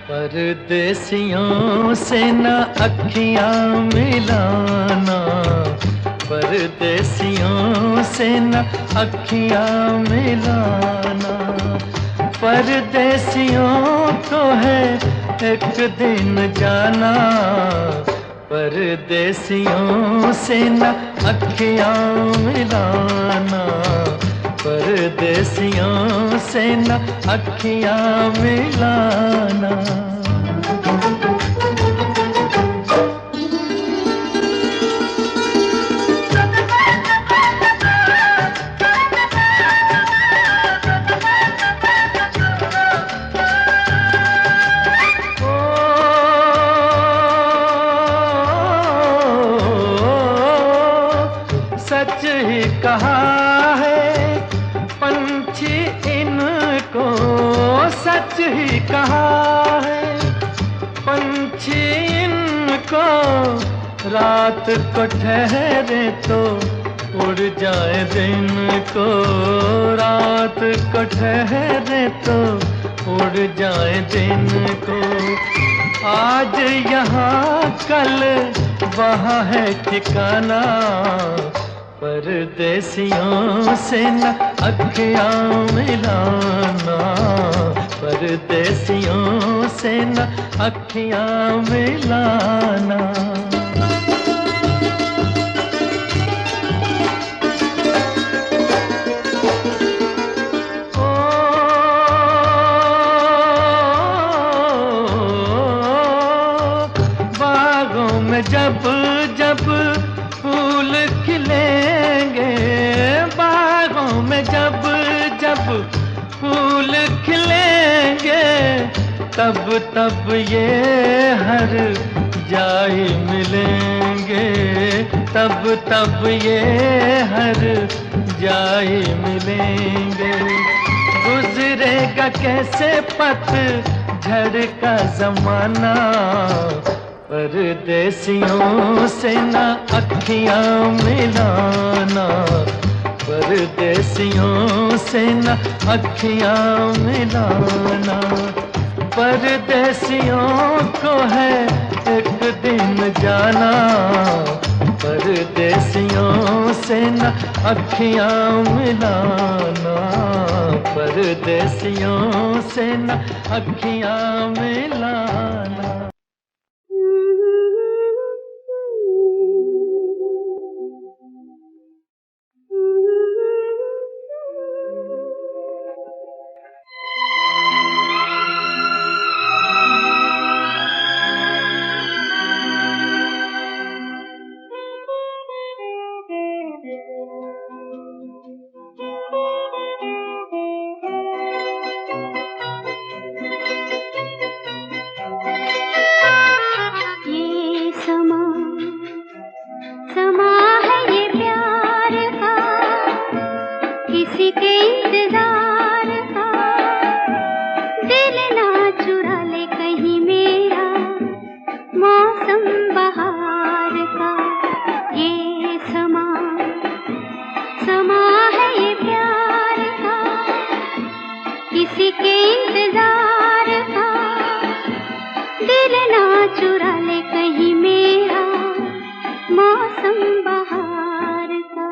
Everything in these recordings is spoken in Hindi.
परदेसियों से न अखियां मिलाना, परदेसियों से न अखियां मिलाना। परदेसियों को है एक दिन जाना, परदेसियों से न अखियां मिलाना, परदेसियों से न अखियां मिलाना। सच ही कहा है पंछी इनको, सच ही कहा है पंछी इनको। रात को ठहरे तो उड़ जाए दिन को, रात को ठहरे तो उड़ जाए दिन को। आज यहाँ कल वहाँ है ठिकाना, परदेसियों से न अखियां मिलाना, परदेसियों से न अखियां मिलाना। बागों में जब जब फूल खिलेंगे, बागों में जब जब फूल खिलेंगे, तब तब ये हर जाए मिलेंगे, तब तब ये हर जाए मिलेंगे। गुजरेगा कैसे पतझड़ का जमाना, परदेसियों से न अखियां मिलाना, परदेसियों से न अखियां मिलाना। परदेसियों को है एक दिन जाना, परदेसियों से न अखियां मिलाना, परदेसियों से न अखियां मिलाना। किसी के इंतजार का, दिल ना चुरा ले कहीं मेरा, मौसम बहार का। ये समा समा है ये प्यार का, किसी के इंतजार का, दिल ना चुरा ले कहीं मेरा, मौसम बहार का।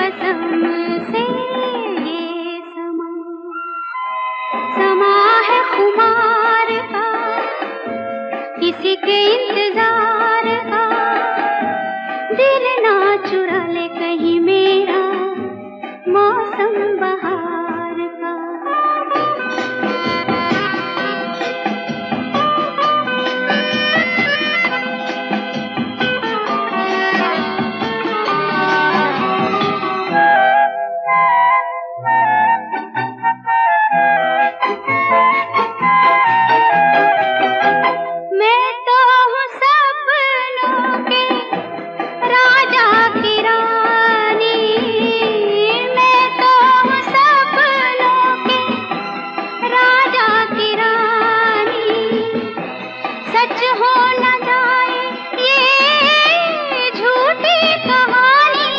कसम से ये समा है खुमार का, किसी के इंतजार का, दिल ना चुरा ले कहीं मेरा मौसम बहार का। मैं तो हूँ सपनों के राजा की रानी, मैं तो हूँ सपनों के राजा की रानी। सच हो न जाए ये झूठी कहानी,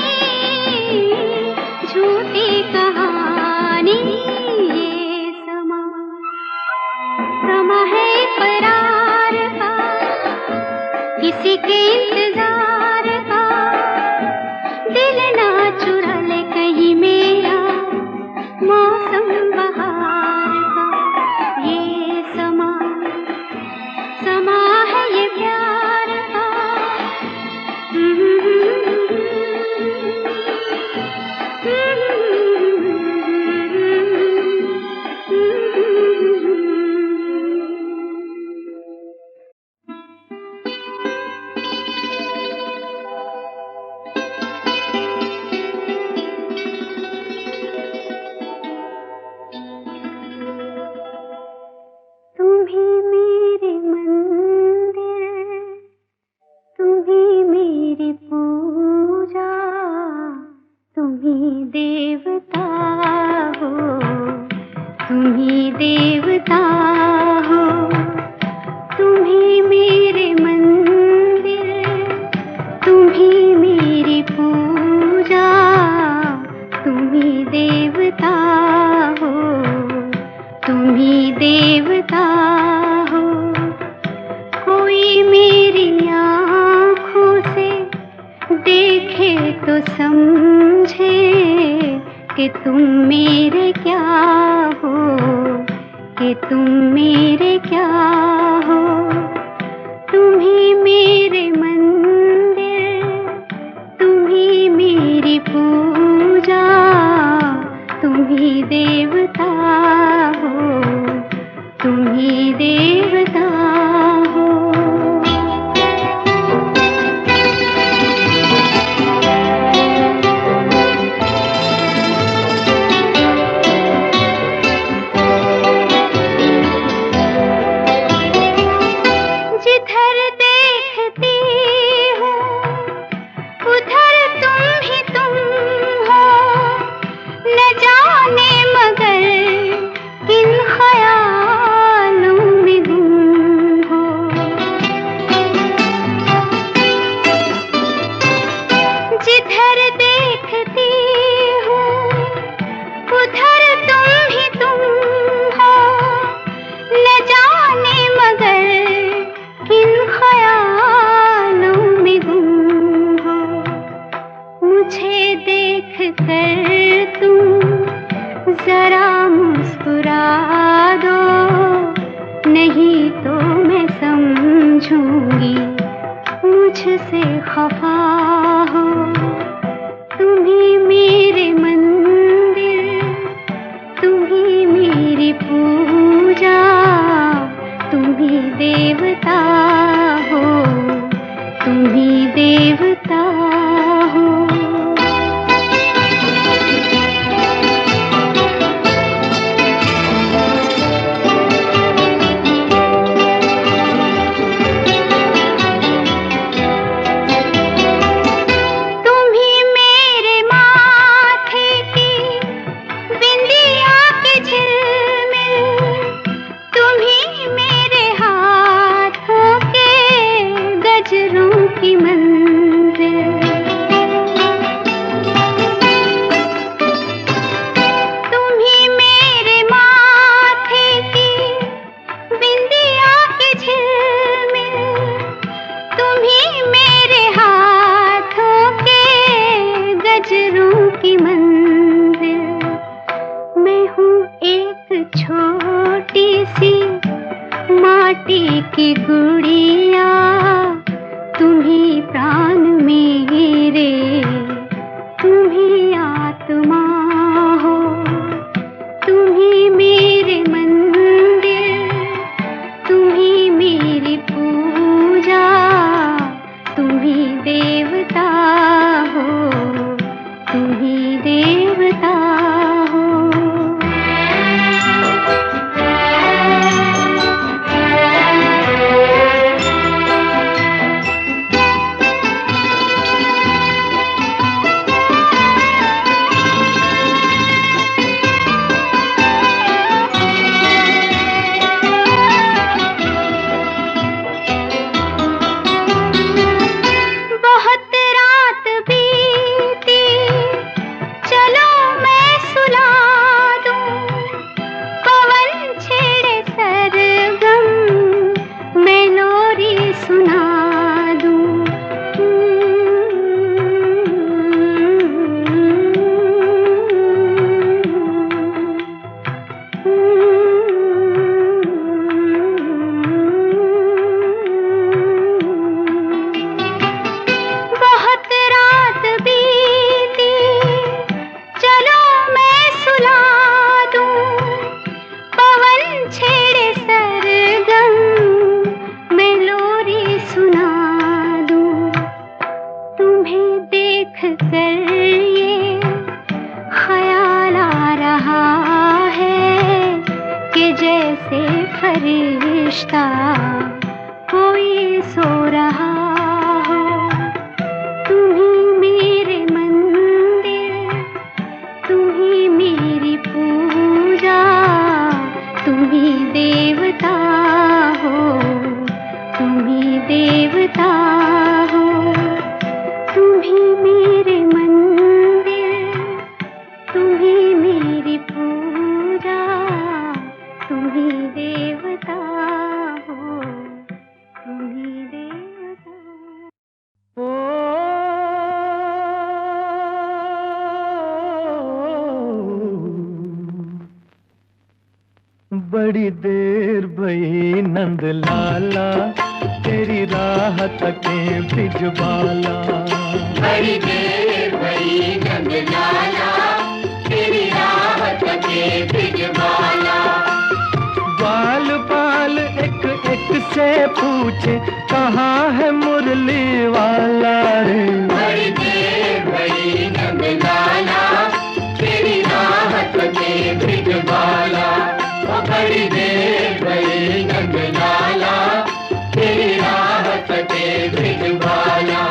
झूठी कहानी। ये समा है इकरार का, किसी के इंतजार का, दिल ना चुरा ले कहीं मेरा मौसम बहार का। ये समा है ये प्यार का। तुम्ही मेरे मंदिर, तुम्ही मेरी पूजा, तुम्ही देवता हो, तुम्ही देवता हो। तुम्ही मेरे मंदिर, तुम्ही मेरी पूजा, तुम्ही देवता हो, तुम्ही देवता हो। कोई मेरी आँखों से देखे तो समझे कि तुम मेरे क्या हो, कि तुम मेरे क्या हो। तुम्ही मेरे मंदिर, तुम्ही मेरी पूजा, तुम्ही देवता हो, तुम्ही देवता हो। जिधर देखती हूँ उधर तुम ही तुम हो, न जाने मगर किन ख्यालों में गुम हो। जिधर देखती हूँ उधर तुम ही तुम हो, न जाने मगर किन ख्यालों में गुम हो। मुझे देख कर तुम जरा मुस्कुरा दो, नहीं तो मैं समझूंगी मुझसे खफा हो। तुम्ही मेरे मंदिर, तुम्ही मेरी पूजा, तुम्ही देवता हो, तुम्ही देवता हो। तुम्ही मेरे माँ की मंजिल। मैं हूँ एक छोटी सी माटी की गुड़िया, तुम्ही प्राण मेरे, तुम्ही आत्मा हो, तुम्ही मेरे मंदिर, तुम्ही मेरी पूजा, तुम्ही देवता हो, तुम्ही देवता हो। फरिश्ता कोई सो रहा हो, तुम्ही मेरे मंदिर, तुम्ही मेरी पूजा, तुम्ही देवता हो, तुम्ही देवता हो, तुम्ही मेरे मंदिर, तुम्ही मेरी पूजा, तुम्ही देवता हो, तुम्ही देवता। बड़ी देर भई नंद लाला, तेरी राह तके ब्रिजबाला। बड़ी देर भई नंद लाला, तेरी राह तके ब्रिजबाला। बाल बाल एक एक से पूछे, कहाँ है मुरली वाला रे। बड़ी देर भई नंद लाला, तेरी राह तके ब्रिजबाला। बड़ी देर भई नंद लाला, तेरी राह तके ब्रिजबाला।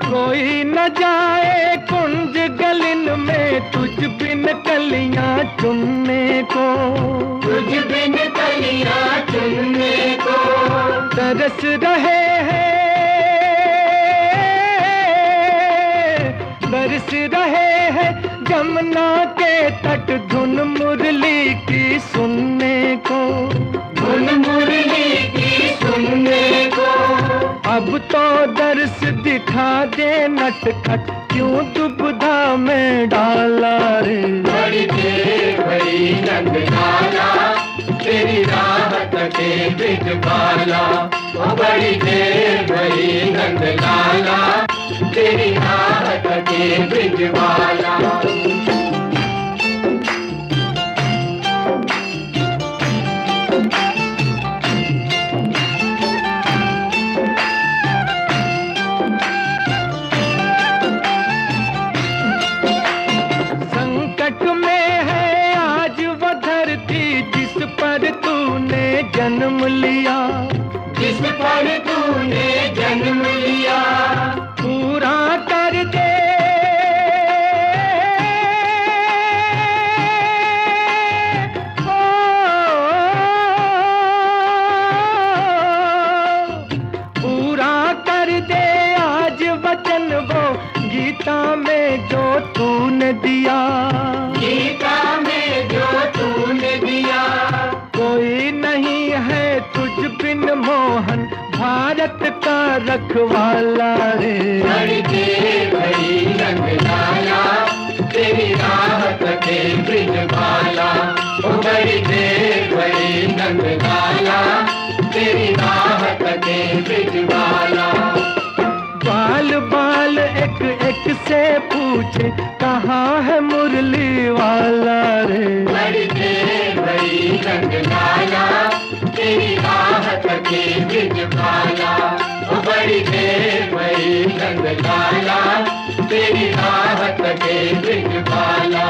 कोई न जाए कुंज गलिन में, तुझ बिन कलियां चुनने को। तुझ बिन कलियां चुनने को। तरस रहे हैं, बरस रहे हैं जमुना के तट, धुन मुरली की सुनने को। धुन मुरली की सुनने को। अब तो दर्श दिखा दे नटखट, क्यों दुविधा में डाला रे। बड़ी देर भई नंद लाला, तेरी राह तके ब्रिजबाला। बड़ी देर भई नंद लाला, तेरी राह तके ब्रिजबाला। जन्म लिया, जिस पर तूने जन्म लिया। पूरा कर दे, रखवाला रे। बड़ी देर भई रंग लाला, तेरी राहत के ब्रिज बाला। ओ बड़ी देर भई रंग लाला, तेरी राहत के ब्रिज बाला। बाल बाल एक एक से पूछे कहाँ है मुरली वाला रे। बड़ी देर भई रंग लाला, तेरी राहत के ब्रिज बाला। ओ बड़ी देर भई रंग लाला, तेरी राहत के ब्रिज बाला।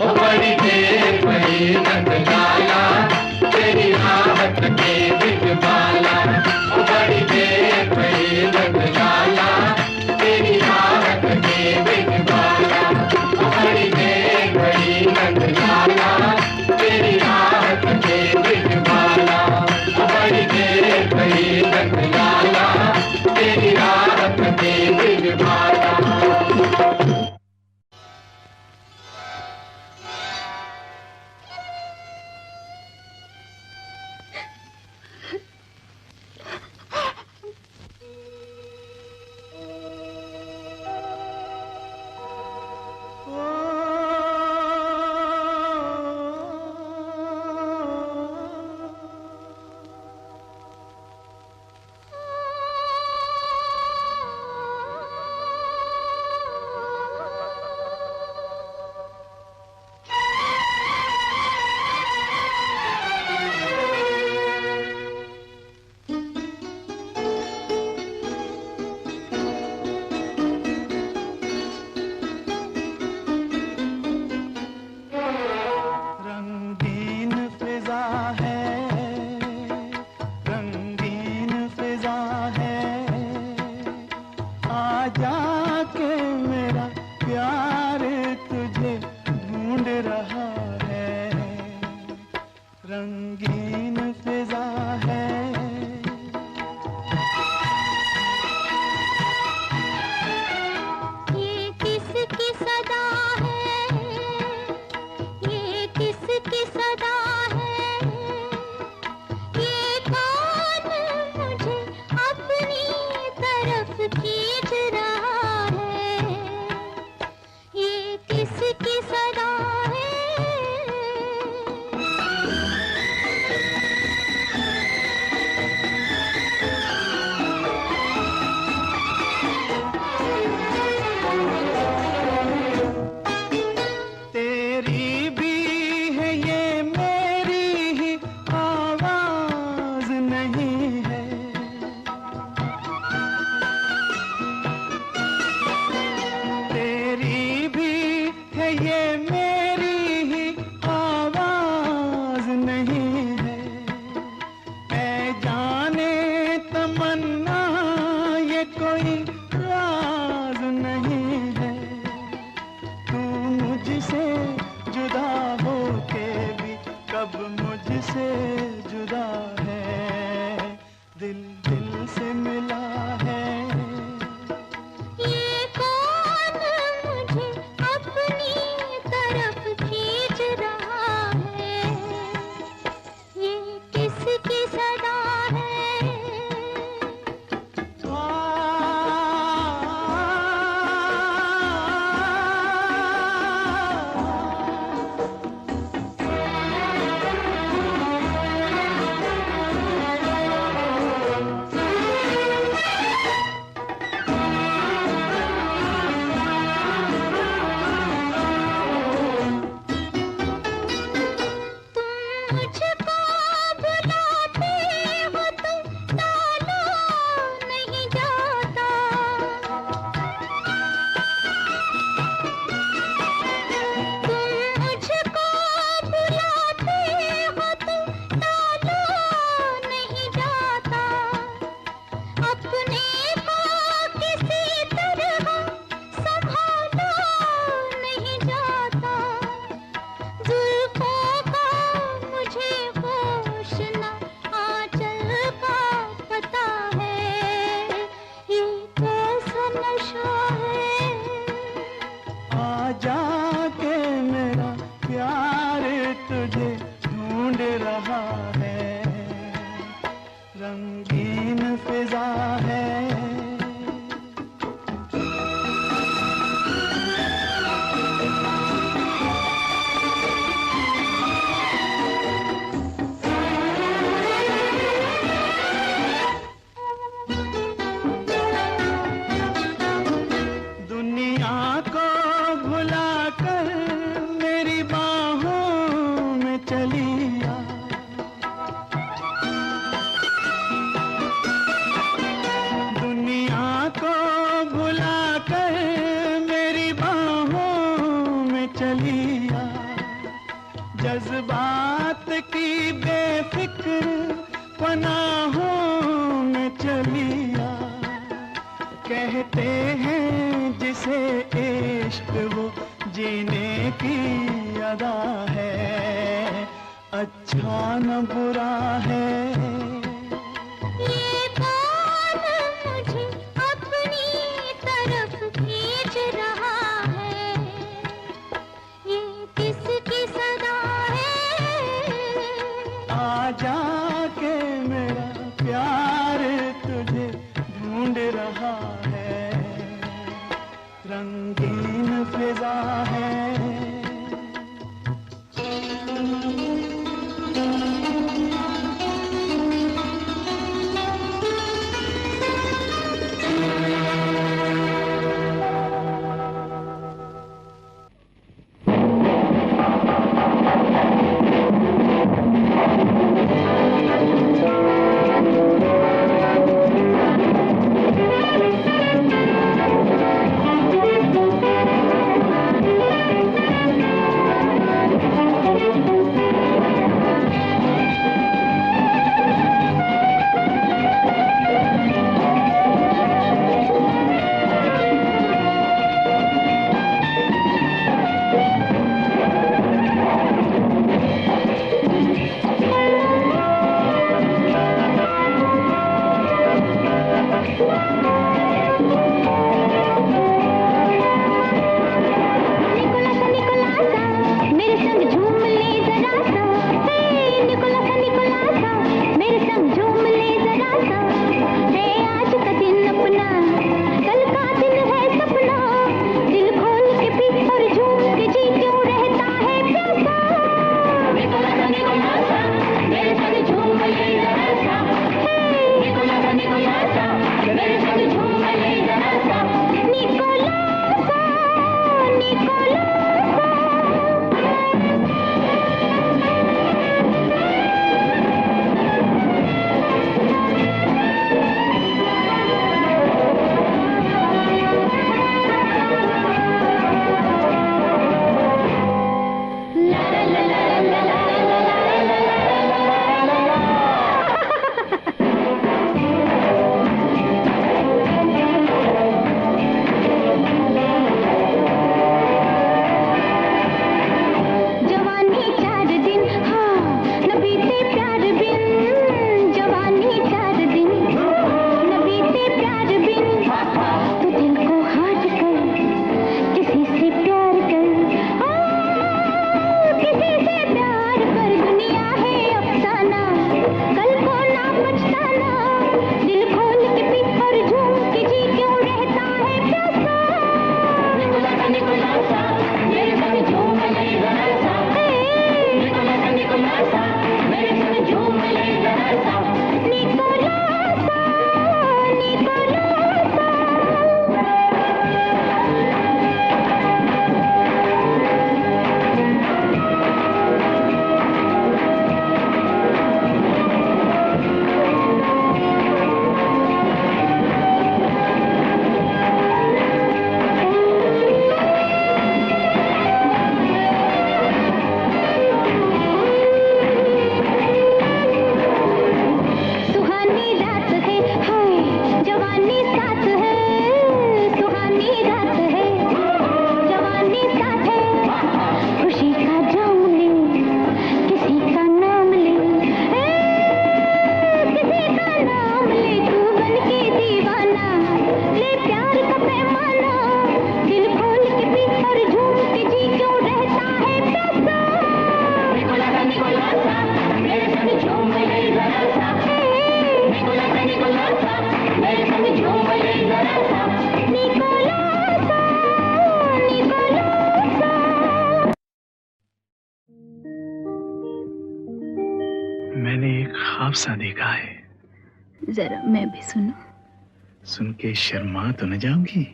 ओ बड़ी देर भई रंग लाला, तेरी राहत के ब्रिज बाला। ओ बड़ी देर भई रंग लाला, तेरी राहत के ब्रिज बाला। ओ बड़ी देर भई रंग लाला, तेरी राहत के ब्रिज बाला। ओ बड़ी देर भई रंग लाला, तेरी राहत के ब्रिज बाला। रहा है, रंगीन फिजा है। चलिया, जज्बात की बेफिक्र पनाहों में चलिया। कहते हैं जिसे इश्क वो जीने की अदा है, अच्छा न बुरा है। ये कौन मुझे अपनी तरफ खींच रहा है, ये किसकी सदा है। आजा के मेरा प्यार तुझे ढूंढ रहा है, रंगीन फिजा है। मैंने एक ख्वाब सा देखा है। जरा मैं भी सुनो। सुन के शर्मा तो न जाऊंगी?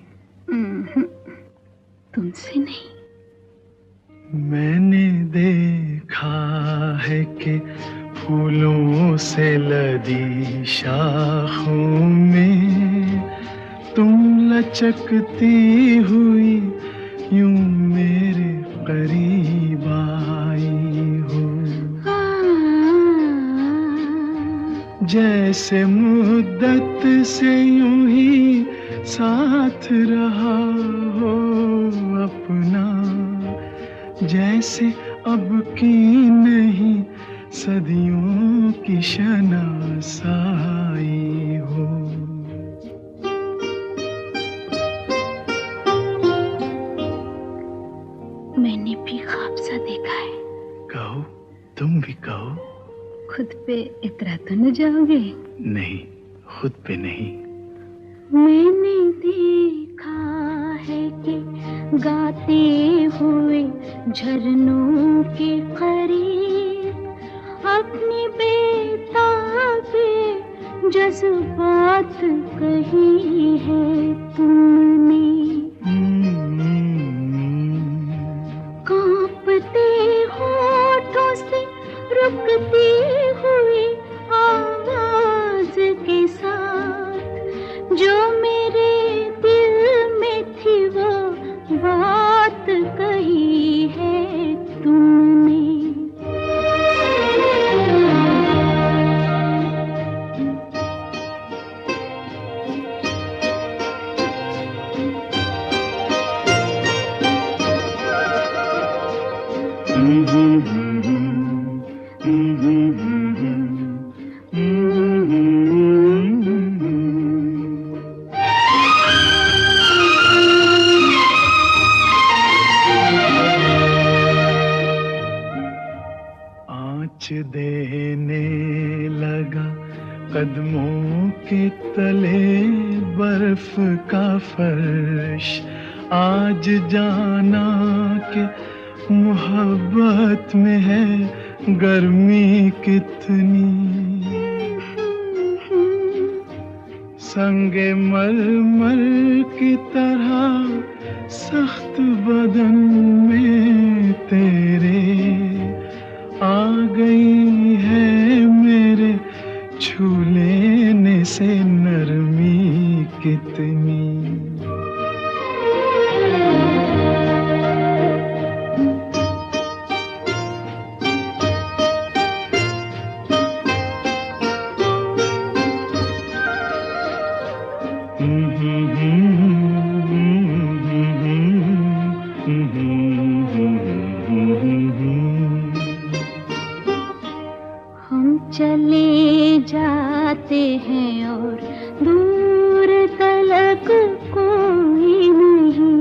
तुमसे नहीं। मैंने देखा है कि फूलों से लदी शाखों में तुम लचकती हुई यूं मेरे करीब आई हो, जैसे मुद्दत से यूं ही साथ रहा हो अपना, जैसे अब की नहीं सदियों की शनासाई हो। मैंने भी ख्वाब सा देखा है। कहो, तुम भी कहो। खुद पे इतरा तो न जाओगे? नहीं, खुद पे नहीं। मैंने देखा है कि गाते हुए झरनों के करीब अपनी बेताबी जज्बात कही है तुमने। कांपते होठों से रुकती हुई आवाज के साथ जो मेरे दिल में थी वो बात कही है तुमने। आँच देने लगा कदमों के तले बर्फ का फर्श, आज जाना कि मोहब्बत में है गर्मी कितनी। संगे मरमर की तरह सख्त बदन में तेरे आ गई है मेरे छू लेने से नरमी कितनी। हम चले जाते हैं और दूर तलक कोई नहीं।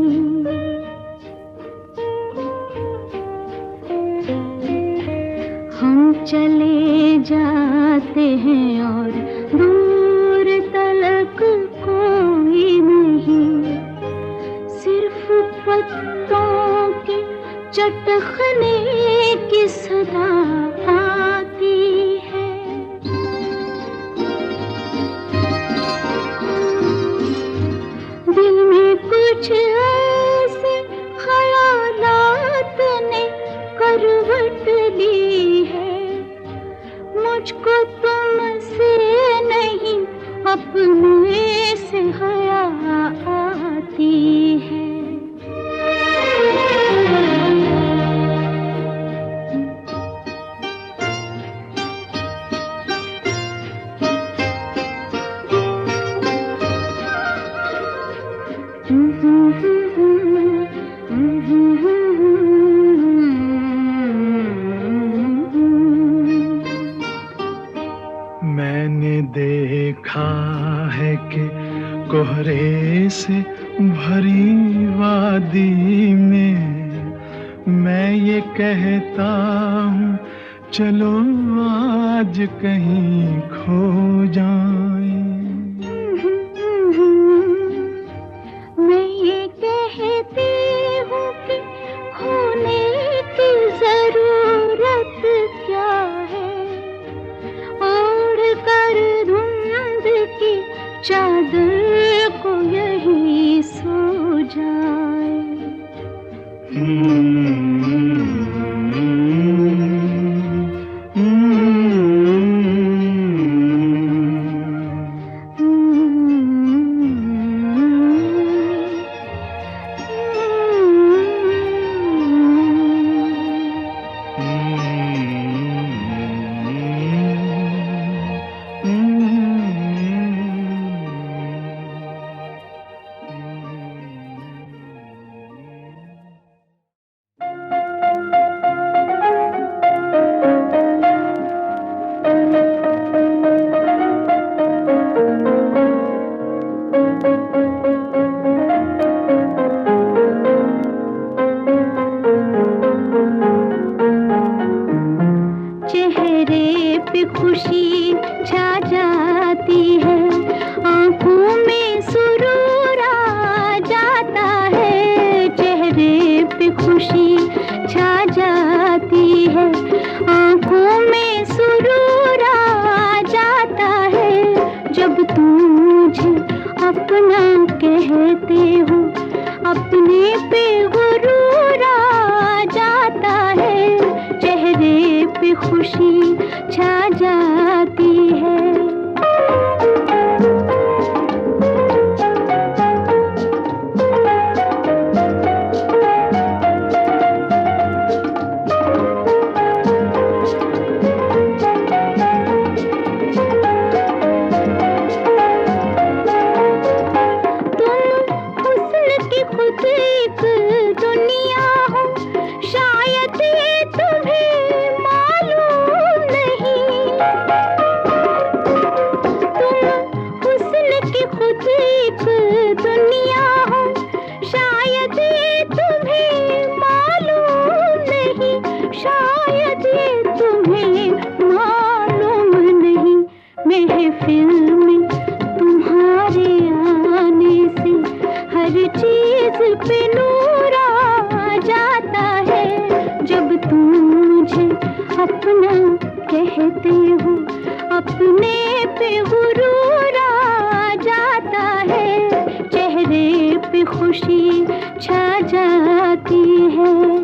हम चले जाते हैं और दूर तलक कोई नहीं। सिर्फ पत्तों के चटखने की सदा आती है। दिल में कुछ ऐसे ख्यालात ने करवट ली है। मुझको तुमसे नहीं अपने से हया आती है। मैंने देखा है कि कोहरे से भरी वादी में मैं ये कहता हूँ चलो आज कहीं खो जाएं। मैं ये कहती हूँ कि खोने की जरूरत क्या है। ओढ़ कर धुंध की चादर को यही सो जाए। खुशी छा जाती है। खुशी छा जाती है।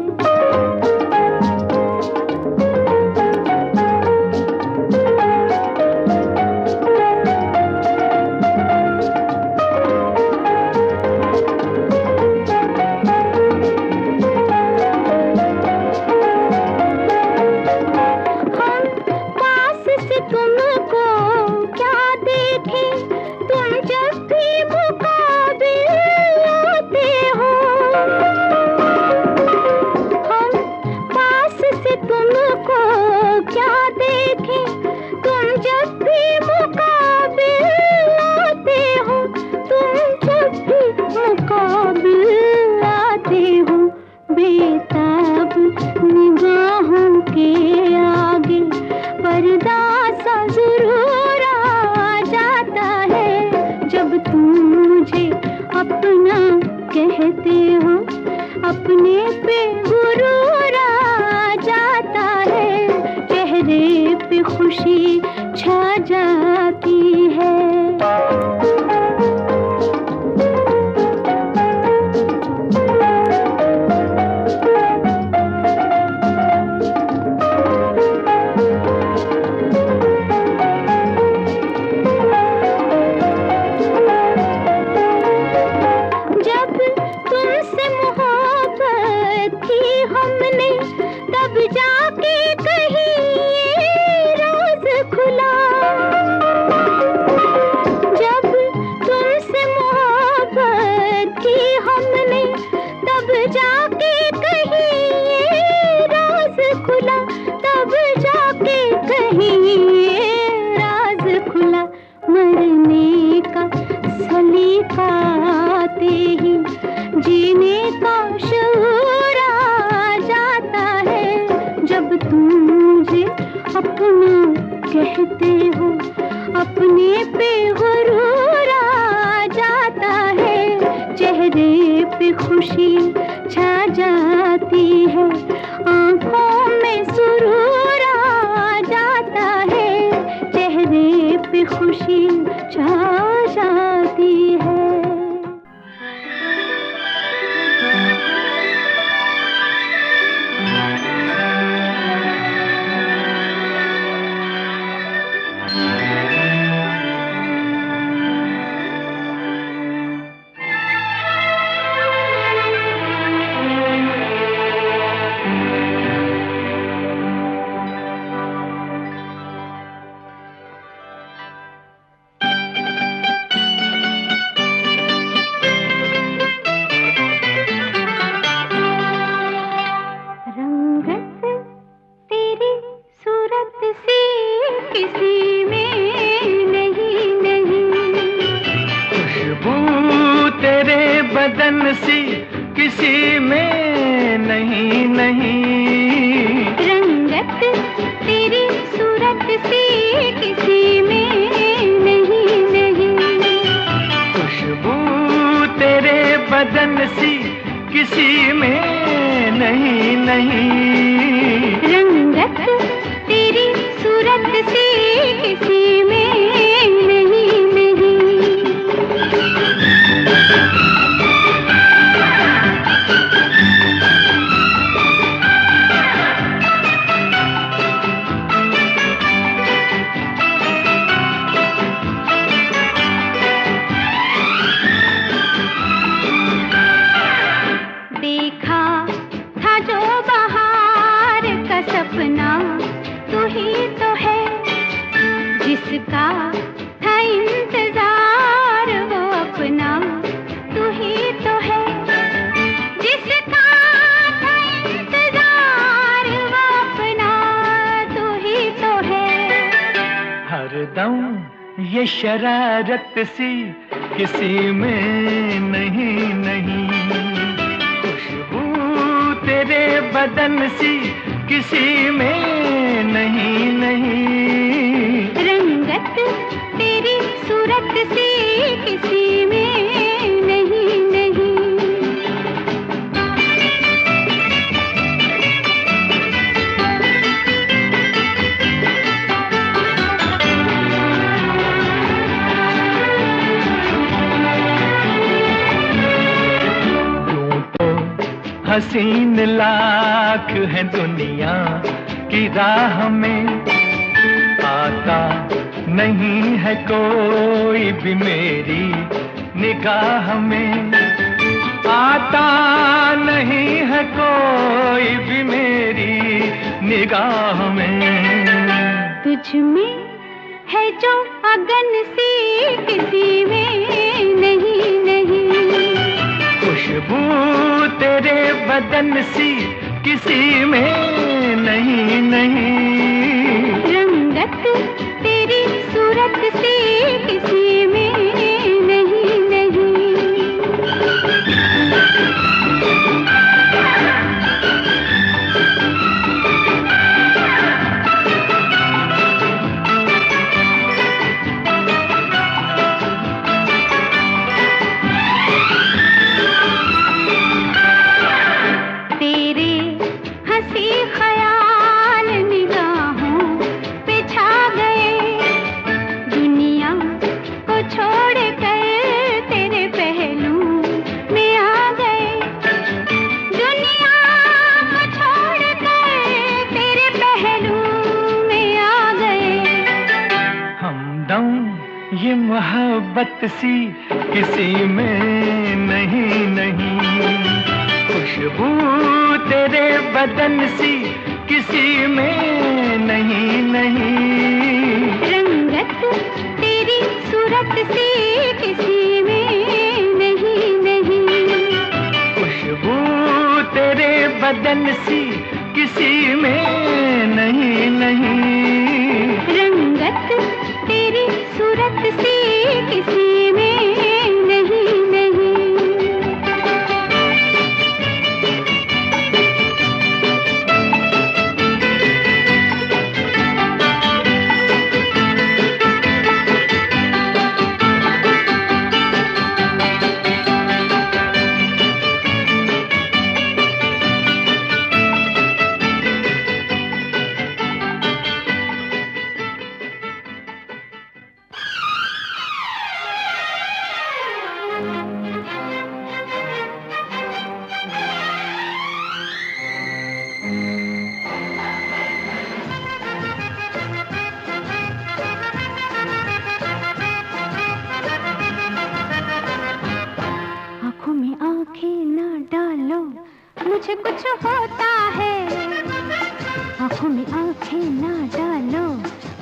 ये शरारत सी किसी में नहीं नहीं, खुशबू तेरे बदन सी किसी में नहीं नहीं, रंगत तेरी सूरत सी किसी में नहीं नहीं। हसीन लाख है दुनिया की राह में, आता नहीं है कोई भी मेरी निगाह में, आता नहीं है कोई भी मेरी निगाह में। तुझ में है जो अगन सी किसी में नहीं नहीं, खुशबू तेरे बदन सी किसी में नहीं नहीं, रंगत तेरी सूरत सी किसी में नहीं नहीं। ये मोहब्बत सी किसी में नहीं नहीं, खुशबू तेरे बदन सी किसी में नहीं नहीं, रंगत तेरी सूरत सी किसी में नहीं नहीं, खुशबू तेरे बदन सी किसी में नहीं नहीं, रंगत तेरी सूरत सी किसी में नहीं नहीं। मुझे कुछ होता है, आँखों में आँखें ना डालो,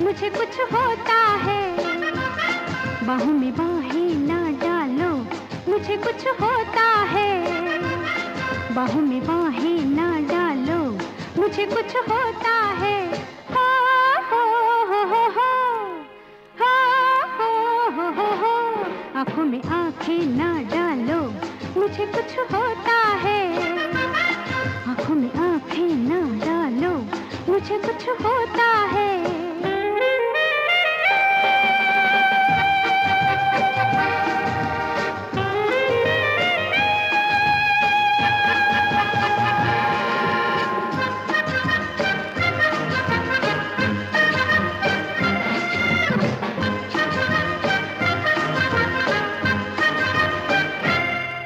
मुझे कुछ होता है, बाहों में बाहें ना डालो, मुझे कुछ होता है, बाहों में बाहें ना डालो, मुझे कुछ होता है। हो हो हो हो हो हो हो हो, आँखों में आँखें ना डालो, मुझे कुछ होता है, आँखों में आँखें ना डालो, मुझे कुछ होता है।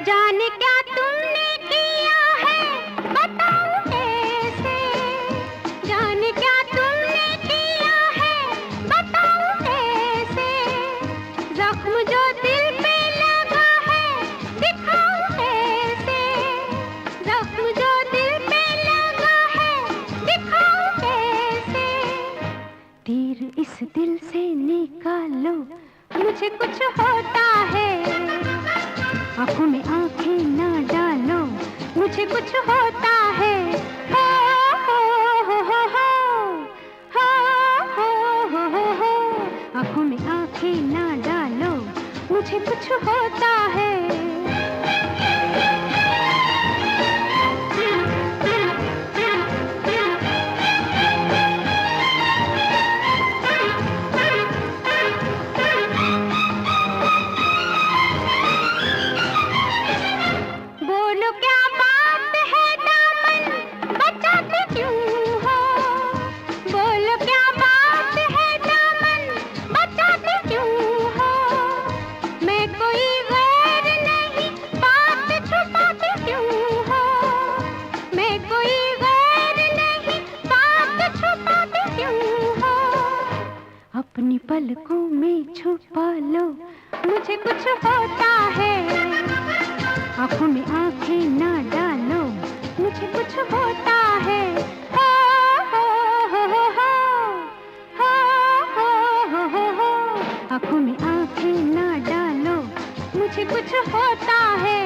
जाने क्या तुमने किया है, बताओ कैसे, जाने क्या तुमने किया है, बताओ कैसे, जख्म जो दिल पे लगा है, दिखाओ कैसे, जख्म जो दिल पे लगा है, दिखाओ कैसे, तीर इस दिल से निकालो, मुझे कुछ होता है, आँखों में आँखें ना डालो, मुझे कुछ होता है। हो हो हो हो हो हो हो हो हो, आँखों में आँखें ना पलकों में छुपा लो, मुझे कुछ होता है। आंखों में आंखें ना डालो, मुझे कुछ होता है। हो हो हो हो हो हो हो हो हो। आंखों में आंखें ना डालो, मुझे कुछ होता है।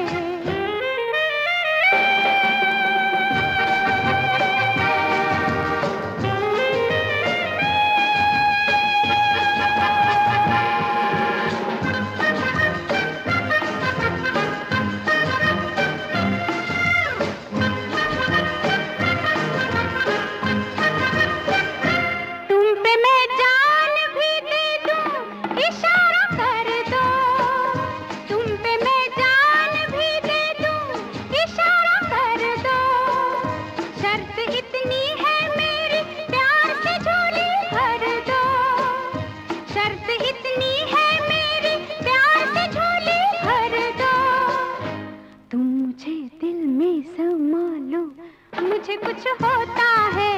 मुझे कुछ होता है।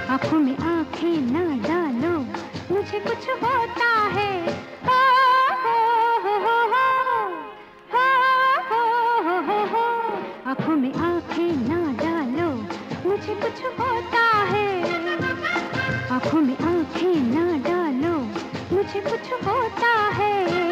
आंखों में आंखें ना डालो, मुझे कुछ होता है। हो हो हो हो हो हो हो हो हो। आंखों में आंखें ना डालो, मुझे कुछ होता है। आंखों में आंखें ना डालो, मुझे कुछ होता है।